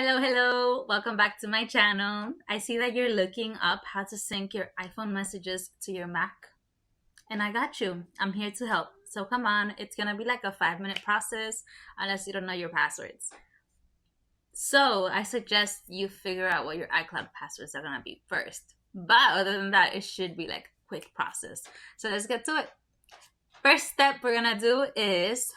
Hello, welcome back to my channel. I see that you're looking up how to sync your iPhone messages to your Mac, and I got you. I'm here to help. So come on, it's gonna be like a 5-minute process unless you don't know your passwords. So I suggest you figure out what your iCloud passwords are gonna be first. But other than that, it should be like a quick process. So let's get to it. First step we're gonna do is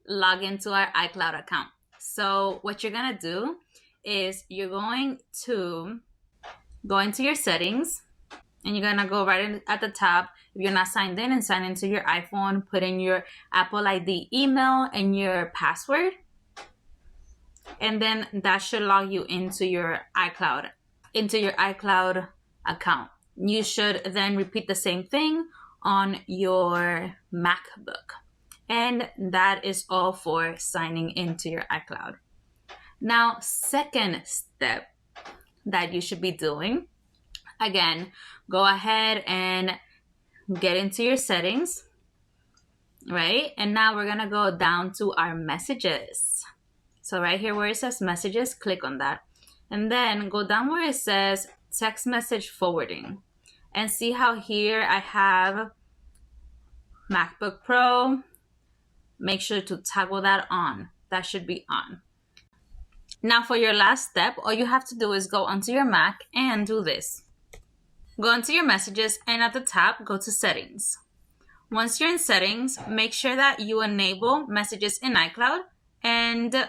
log into our iCloud account. So what you're gonna do is you're going to go into your settings and you're gonna go right at the top. If you're not signed in, and sign into your iPhone, put in your Apple ID email and your password, and then that should log you into your iCloud account. You should then repeat the same thing on your MacBook. And that is all for signing into your iCloud. Now, second step that you should be doing, again, go ahead and get into your settings, right? And now we're gonna go down to our messages. So right here where it says messages, click on that. And then go down where it says text message forwarding. And see how here I have MacBook Pro. Make sure to toggle that on. That should be on. Now for your last step, all you have to do is go onto your Mac and do this. Go into your messages and at the top, go to settings. Once you're in settings, make sure that you enable messages in iCloud and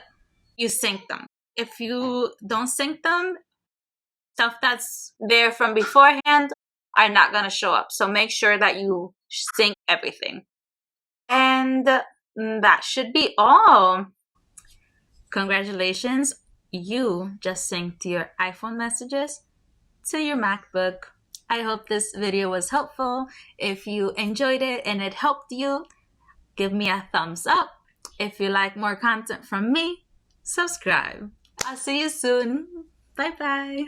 you sync them. If you don't sync them, stuff that's there from beforehand are not gonna show up. So make sure that you sync everything. And that should be all. Congratulations, you just synced your iPhone messages to your MacBook. I hope this video was helpful. If you enjoyed it and it helped you, give me a thumbs up. If you like more content from me, subscribe. I'll see you soon. Bye bye.